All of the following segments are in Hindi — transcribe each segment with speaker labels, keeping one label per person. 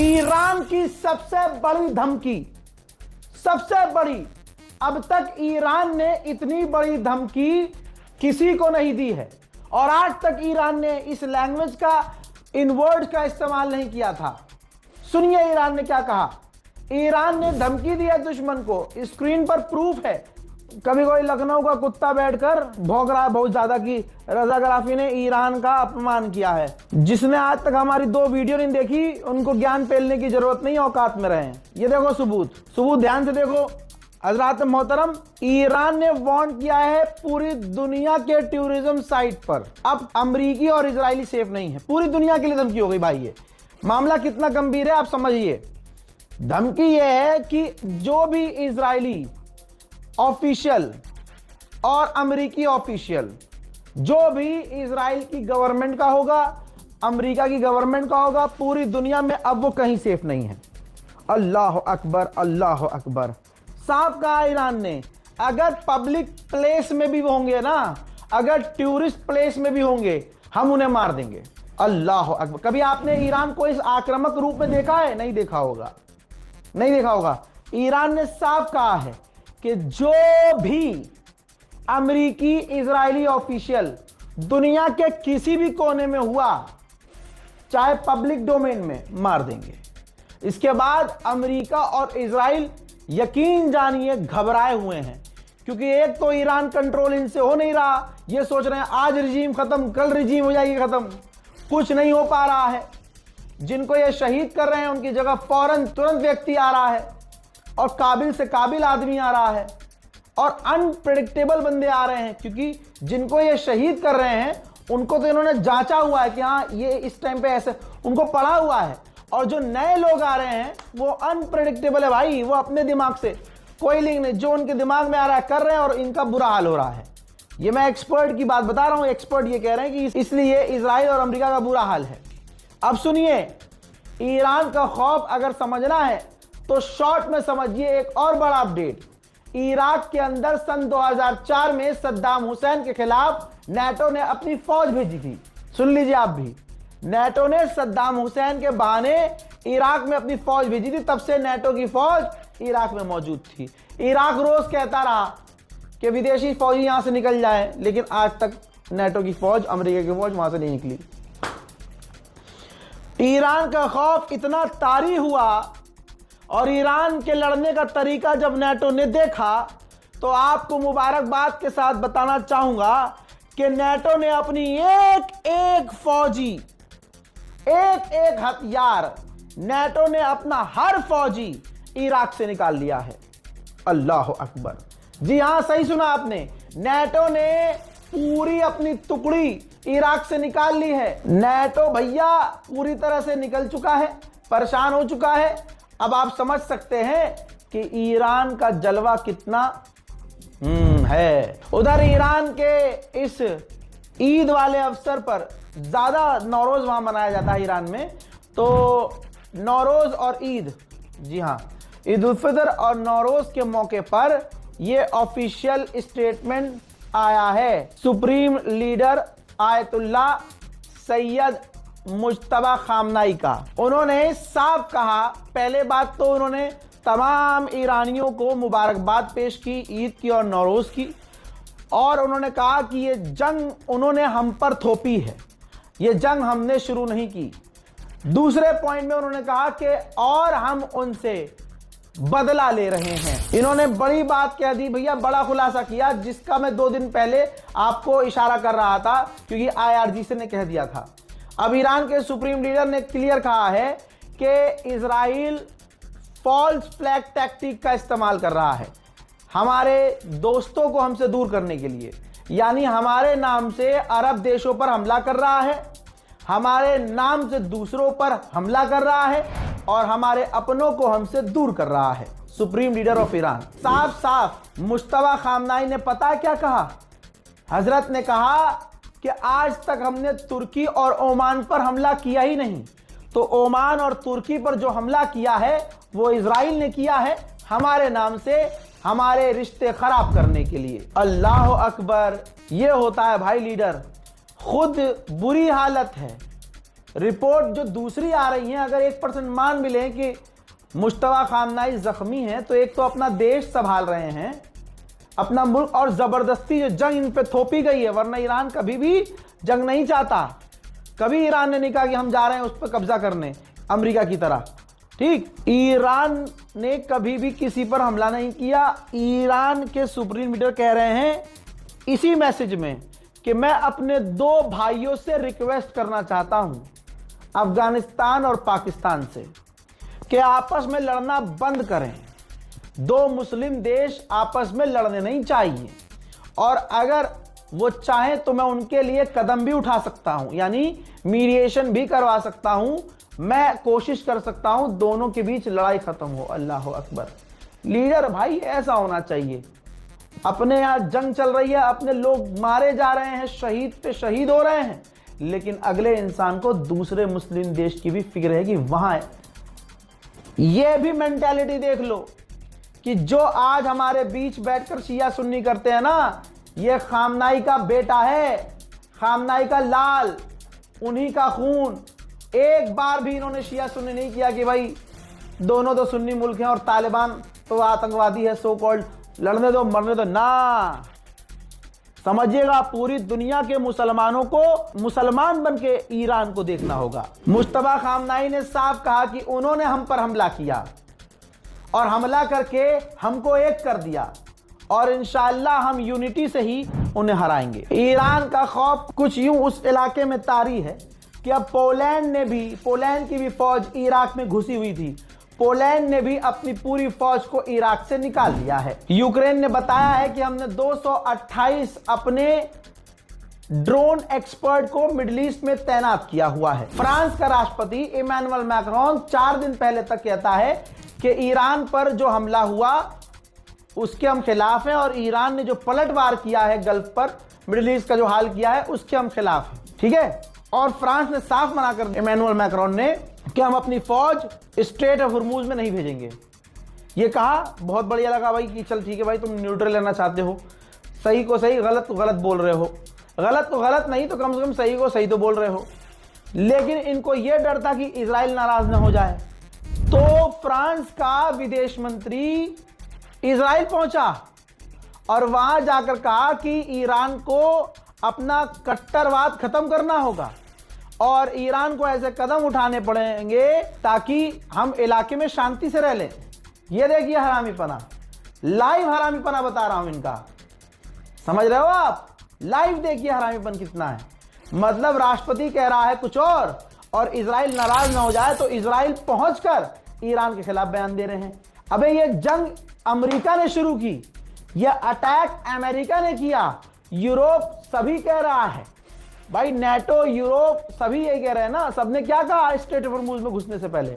Speaker 1: ईरान की सबसे बड़ी धमकी, सबसे बड़ी। अब तक ईरान ने इतनी बड़ी धमकी किसी को नहीं दी है और आज तक ईरान ने इस लैंग्वेज का, इन वर्ड का इस्तेमाल नहीं किया था। सुनिए ईरान ने क्या कहा। ईरान ने धमकी दी है दुश्मन को, स्क्रीन पर प्रूफ है। कभी कोई लखनऊ का कुत्ता बैठकर भौंक रहा है बहुत ज्यादा कि रजा गलाफी ने ईरान का अपमान किया है। जिसने आज तक हमारी 2 वीडियो नहीं देखी उनको ज्ञान पेलने की जरूरत नहीं, औकात में रहें। ये देखो सबूत ध्यान से देखो। हजरात मोहतरम, ईरान ने वार्न किया है पूरी दुनिया के टूरिज्म साइट पर अब अमरीकी और इजरायली सेफ नहीं है। पूरी दुनिया के लिए धमकी हो गई भाई। ये मामला कितना गंभीर है आप समझिए। धमकी यह है कि जो भी इजरायली ऑफिशियल और अमेरिकी ऑफिशियल, जो भी इजराइल की गवर्नमेंट का होगा, अमेरिका की गवर्नमेंट का होगा, पूरी दुनिया में अब वो कहीं सेफ नहीं है। अल्लाह अकबर, अल्लाह अकबर। साफ कहा ईरान ने, अगर पब्लिक प्लेस में भी होंगे ना, अगर टूरिस्ट प्लेस में भी होंगे, हम उन्हें मार देंगे। अल्लाह अकबर। कभी आपने ईरान को इस आक्रामक रूप में देखा है? नहीं देखा होगा, नहीं देखा होगा। ईरान ने साफ कहा है कि जो भी अमेरिकी इजरायली ऑफिशियल दुनिया के किसी भी कोने में हुआ, चाहे पब्लिक डोमेन में, मार देंगे। इसके बाद अमेरिका और इजराइल यकीन जानिए घबराए हुए हैं, क्योंकि एक तो ईरान कंट्रोल इनसे हो नहीं रहा। ये सोच रहे हैं आज रिजीम खत्म, कल रिजीम हो जाएगी खत्म। कुछ नहीं हो पा रहा है। जिनको ये शहीद कर रहे हैं उनकी जगह फौरन तुरंत व्यक्ति आ रहा है और काबिल से काबिल आदमी आ रहा है और अनप्रेडिक्टेबल बंदे आ रहे हैं, क्योंकि जिनको ये शहीद कर रहे हैं उनको तो इन्होंने जांचा हुआ है कि हाँ ये इस टाइम पे ऐसे, उनको पढ़ा हुआ है। और जो नए लोग आ रहे हैं वो अनप्रेडिक्टेबल है भाई, वो अपने दिमाग से कोई लिंक नहीं, जो उनके दिमाग में आ रहा है कर रहे हैं और इनका बुरा हाल हो रहा है। ये मैं एक्सपर्ट की बात बता रहा हूं। एक्सपर्ट ये कह रहे हैं कि इसलिए इजराइल और अमेरिका का बुरा हाल है। अब सुनिए, ईरान का खौफ अगर समझना है तो शॉर्ट में समझिए एक और बड़ा अपडेट। इराक के अंदर सन 2004 में सद्दाम हुसैन के खिलाफ नेटो ने अपनी फौज भेजी थी। सुन लीजिए आप भी, नेटो ने सद्दाम हुसैन के बहाने इराक में अपनी फौज भेजी थी। तब से नेटो की फौज इराक में मौजूद थी। इराक रोज कहता रहा कि विदेशी फौजी यहां से निकल जाए, लेकिन आज तक नेटो की फौज, अमेरिका की फौज वहां से नहीं निकली। ईरान का खौफ इतना तारी हुआ और ईरान के लड़ने का तरीका जब नेटो ने देखा तो आपको मुबारकबाद के साथ बताना चाहूंगा कि नेटो ने अपनी एक एक फौजी, एक एक हथियार, नेटो ने अपना हर फौजी इराक से निकाल लिया है। अल्लाह अकबर। जी हां, सही सुना आपने। नेटो ने पूरी अपनी टुकड़ी इराक से निकाल ली है। नेटो भैया पूरी तरह से निकल चुका है, परेशान हो चुका है। अब आप समझ सकते हैं कि ईरान का जलवा कितना है। उधर ईरान के इस ईद वाले अवसर पर, ज्यादा नौरोज वहां मनाया जाता है ईरान में, तो नौरोज और ईद, जी हां, ईद उल फितर और नौरोज के मौके पर यह ऑफिशियल स्टेटमेंट आया है supreme leader Ayatollah Sayyid Mojtaba Khamenei का। उन्होंने साफ कहा, पहले बात तो उन्होंने तमाम ईरानियों को मुबारकबाद पेश की ईद की और नौरोज की, और उन्होंने कहा कि ये जंग उन्होंने हम पर थोपी है, ये जंग हमने शुरू नहीं की। दूसरे पॉइंट में उन्होंने कहा कि और हम उनसे बदला ले रहे हैं। इन्होंने बड़ी बात कह दी भैया, बड़ा खुलासा किया, जिसका मैं 2 दिन पहले आपको इशारा कर रहा था, क्योंकि IRGC ने कह दिया था। अब ईरान के सुप्रीम लीडर ने क्लियर कहा है कि इजराइल फॉल्स फ्लैग टैक्टिक का इस्तेमाल कर रहा है हमारे दोस्तों को हमसे दूर करने के लिए, यानी हमारे नाम से अरब देशों पर हमला कर रहा है, हमारे नाम से दूसरों पर हमला कर रहा है और हमारे अपनों को हमसे दूर कर रहा है। सुप्रीम लीडर ऑफ ईरान साफ साफ मुज्तबा खामनाई ने पता क्या कहा? हजरत ने कहा कि आज तक हमने तुर्की और ओमान पर हमला किया ही नहीं, तो ओमान और तुर्की पर जो हमला किया है वो इजराइल ने किया है हमारे नाम से, हमारे रिश्ते खराब करने के लिए। अल्लाह अकबर। ये होता है भाई लीडर। खुद बुरी हालत है, रिपोर्ट जो दूसरी आ रही है, अगर 1% मान भी लें कि मुश्तबा खामनाई जख्मी है, तो एक तो अपना देश संभाल रहे हैं, अपना मुल्क, और जबरदस्ती जो जंग इन पे थोपी गई है, वरना ईरान कभी भी जंग नहीं चाहता। कभी ईरान ने नहीं कहा कि हम जा रहे हैं उस पर कब्जा करने अमेरिका की तरह। ठीक, ईरान ने कभी भी किसी पर हमला नहीं किया। ईरान के सुप्रीम लीडर कह रहे हैं इसी मैसेज में कि मैं अपने 2 भाइयों से रिक्वेस्ट करना चाहता हूं, अफगानिस्तान और पाकिस्तान से, कि आपस में लड़ना बंद करें। 2 मुस्लिम देश आपस में लड़ने नहीं चाहिए, और अगर वो चाहें तो मैं उनके लिए कदम भी उठा सकता हूं, यानी मीडिएशन भी करवा सकता हूं। मैं कोशिश कर सकता हूं दोनों के बीच लड़ाई खत्म हो। अल्लाह अकबर। लीडर भाई ऐसा होना चाहिए। अपने यहां जंग चल रही है, अपने लोग मारे जा रहे हैं, शहीद पे शहीद हो रहे हैं, लेकिन अगले इंसान को दूसरे मुस्लिम देश की भी फिक्र है कि वहां है। यह भी मेंटालिटी देख लो कि जो आज हमारे बीच बैठकर शिया सुन्नी करते हैं ना, यह खामनाई का बेटा है, खामनाई का लाल, उन्हीं का खून। एक बार भी इन्होंने शिया सुन्नी नहीं किया कि भाई दोनों तो सुन्नी मुल्क हैं और तालिबान तो आतंकवादी है, सो कॉल्ड, लड़ने दो मरने दो ना। समझिएगा, पूरी दुनिया के मुसलमानों को मुसलमान बन के ईरान को देखना होगा। मुश्तबा खामनाई ने साफ कहा कि उन्होंने हम पर हमला किया और हमला करके हमको एक कर दिया, और इंशाअल्लाह हम यूनिटी से ही उन्हें हराएंगे। ईरान का खौफ कुछ यूं उस इलाके में तारी है कि अब पोलैंड की भी फौज इराक में घुसी हुई थी। पोलैंड ने भी अपनी पूरी फौज को इराक से निकाल दिया है। यूक्रेन ने बताया है कि हमने 228 अपने ड्रोन एक्सपर्ट को मिडिल ईस्ट में तैनात किया हुआ है। फ्रांस का राष्ट्रपति इमैनुअल मैक्रोन 4 दिन पहले तक कहता है कि ईरान पर जो हमला हुआ उसके हम खिलाफ हैं, और ईरान ने जो पलटवार किया है गल्फ पर, मिडिल ईस्ट का जो हाल किया है, उसके हम खिलाफ हैं। ठीक है, और फ्रांस ने साफ मना कर, इमैनुअल मैक्रोन ने, कि हम अपनी फौज स्ट्रेट ऑफ हॉर्मुज में नहीं भेजेंगे। ये कहा, बहुत बढ़िया लगा भाई कि चल ठीक है भाई, तुम न्यूट्रल लेना चाहते हो, सही को सही, गलत को गलत बोल रहे हो, गलत को गलत नहीं तो कम से कम सही को सही तो बोल रहे हो। लेकिन इनको यह डर था कि इजराइल नाराज ना हो जाए, तो फ्रांस का विदेश मंत्री इजराइल पहुंचा और वहां जाकर कहा कि ईरान को अपना कट्टरवाद खत्म करना होगा और ईरान को ऐसे कदम उठाने पड़ेंगे ताकि हम इलाके में शांति से रह लें। ये देखिए हरामीपना, लाइव हरामीपना बता रहा हूं इनका, समझ रहे हो आप? लाइव देखिए हरामीपन कितना है। मतलब राष्ट्रपति कह रहा है कुछ और इजराइल नाराज ना हो जाए तो इजराइल पहुंचकर ईरान के खिलाफ बयान दे रहे हैं। अबे ये जंग अमेरिका ने शुरू की, यह अटैक अमेरिका ने किया, यूरोप सभी कह रहा है भाई, नेटो, यूरोप सभी ये कह रहे हैं ना। सबने क्या कहा स्ट्रेट ऑफ हॉर्मुज में घुसने से पहले,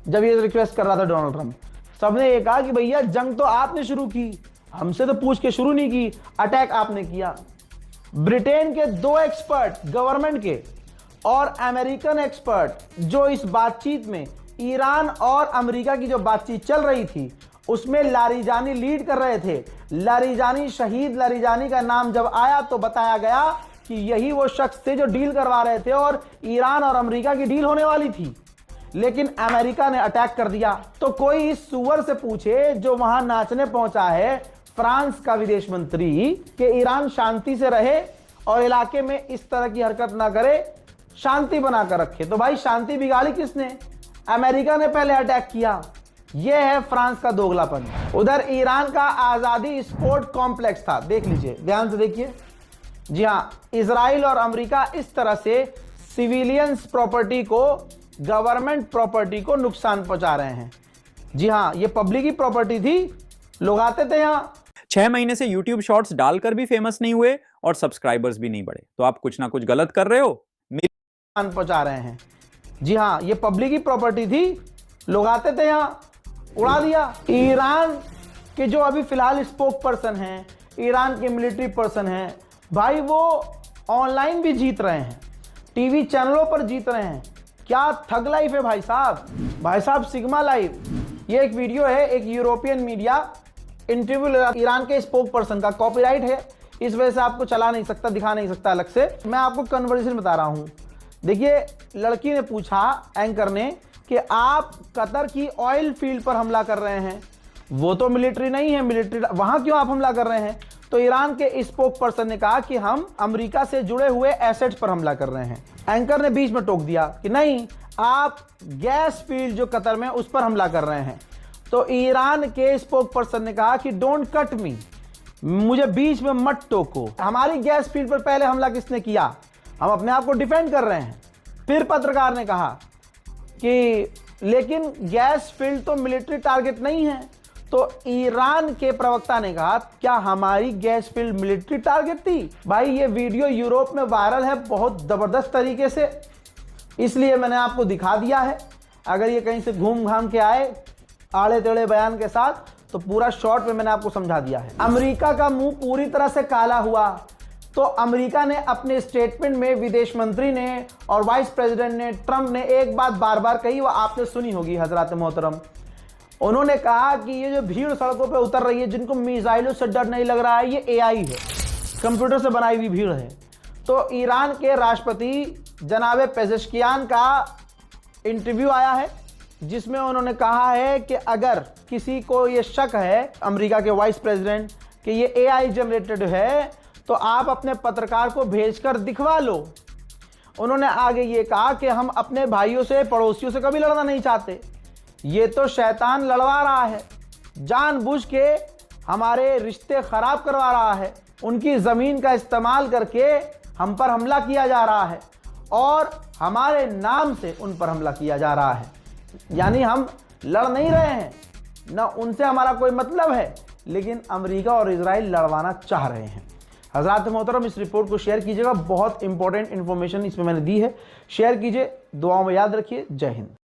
Speaker 1: जब ये रिक्वेस्ट कर रहा था डोनाल्ड ट्रंप, सबने ये कहा कि भैया जंग तो आपने शुरू की, हमसे तो पूछ के शुरू नहीं की, अटैक आपने किया। ब्रिटेन के 2 एक्सपर्ट गवर्नमेंट के और अमेरिकन एक्सपर्ट जो इस बातचीत में, ईरान और अमेरिका की जो बातचीत चल रही थी उसमें लारीजानी लीड कर रहे थे। लारीजानी, शहीद लारीजानी का नाम जब आया तो बताया गया कि यही वो शख्स थे जो डील करवा रहे थे और ईरान और अमेरिका की डील होने वाली थी, लेकिन अमेरिका ने अटैक कर दिया। तो कोई इस सुअर से पूछे जो वहां नाचने पहुंचा है, फ्रांस का विदेश मंत्री, कि ईरान शांति से रहे और इलाके में इस तरह की हरकत ना करे, शांति बनाकर रखे। तो भाई शांति बिगाड़ी किसने? अमेरिका ने पहले अटैक किया। यह है फ्रांस का दोगलापन। उधर ईरान का आजादी स्पोर्ट कॉम्प्लेक्स था, देख लीजिए, ध्यान से देखिए। जी हां, इजराइल और अमेरिका इस तरह से सिविलियंस प्रॉपर्टी को, गवर्नमेंट प्रॉपर्टी को नुकसान पहुंचा रहे हैं। जी हां, ये पब्लिक की प्रॉपर्टी थी, लोग आते थे यहां।
Speaker 2: 6 महीने से YouTube शॉर्ट्स डालकर भी फेमस नहीं हुए और सब्सक्राइबर्स भी नहीं बढ़े, तो आप कुछ ना कुछ गलत कर रहे हो।
Speaker 1: नुकसान पहुंचा रहे हैं। जी हां, ये पब्लिक की प्रॉपर्टी थी, लोग आते थे यहां, उड़ा दिया। ईरान के जो अभी फिलहाल स्पोक पर्सन हैं, ईरान के मिलिट्री पर्सन हैं, भाई वो ऑनलाइन भी जीत रहे हैं, टीवी चैनलों पर जीत रहे हैं। क्या थग लाइफ है भाई साहब। भाई साहब सिग्मा लाइव, ये एक वीडियो है, एक यूरोपियन मीडिया इंटरव्यू ईरान के स्पोक पर्सन का, कॉपीराइट है, इस वजह से आपको चला नहीं सकता, दिखा नहीं सकता अलग से। मैं आपको कन्वर्सेशन बता रहा हूं देखिए, लड़की ने पूछा एंकर ने कि आप कतर की ऑयल फील्ड पर हमला कर रहे हैं, वो तो मिलिट्री नहीं है, मिलिट्री वहां क्यों आप हमला कर रहे हैं? तो ईरान के स्पोक पर्सन ने कहा कि हम अमेरिका से जुड़े हुए एसेट्स पर हमला कर रहे हैं। एंकर ने बीच में टोक दिया कि नहीं, आप गैस फील्ड जो कतर में उस पर हमला कर रहे हैं। तो ईरान के स्पोक पर्सन ने कहा कि डोंट कट मी, मुझे बीच में मत टोको, हमारी गैस फील्ड पर पहले हमला किसने किया? हम अपने आप को डिफेंड कर रहे हैं। फिर पत्रकार ने कहा कि लेकिन गैस फील्ड तो मिलिट्री टारगेट नहीं है। तो ईरान के प्रवक्ता ने कहा, क्या हमारी गैस फील्ड मिलिट्री टारगेट थी? भाई, ये वीडियो यूरोप में वायरल है बहुत जबरदस्त तरीके से, इसलिए मैंने आपको दिखा दिया है। अगर ये कहीं से घूम घाम के आए आड़े टेढ़े बयान के साथ, तो पूरा शॉर्ट में मैंने आपको समझा दिया है। अमेरिका का मुंह पूरी तरह से काला हुआ। तो अमेरिका ने अपने स्टेटमेंट में, विदेश मंत्री ने और वाइस प्रेसिडेंट ने, ट्रंप ने एक बात बार बार कही, वो आपने सुनी होगी हजरत मोहतरम। उन्होंने कहा कि ये जो भीड़ सड़कों पे उतर रही है, जिनको मिसाइलों से डर नहीं लग रहा है, ये एआई है, कंप्यूटर से बनाई हुई भीड़ है। तो ईरान के राष्ट्रपति जनाब पेजेश्कियान का इंटरव्यू आया है, जिसमें उन्होंने कहा है कि अगर किसी को ये शक है, अमेरिका के वाइस प्रेसिडेंट, कि ये एआई जनरेटेड है, तो आप अपने पत्रकार को भेजकर दिखवा लो। उन्होंने आगे ये कहा कि हम अपने भाइयों से, पड़ोसियों से कभी लड़ना नहीं चाहते, ये तो शैतान लड़वा रहा है, जानबूझ के हमारे रिश्ते खराब करवा रहा है, उनकी ज़मीन का इस्तेमाल करके हम पर हमला किया जा रहा है और हमारे नाम से उन पर हमला किया जा रहा है। यानी हम लड़ नहीं रहे हैं, ना उनसे हमारा कोई मतलब है, लेकिन अमेरिका और इजराइल लड़वाना चाह रहे हैं। हज़रात मोहतरम, इस रिपोर्ट को शेयर कीजिएगा, बहुत इंपॉर्टेंट इन्फॉर्मेशन इसमें मैंने दी है। शेयर कीजिए, दुआओं में याद रखिए। जय हिंद।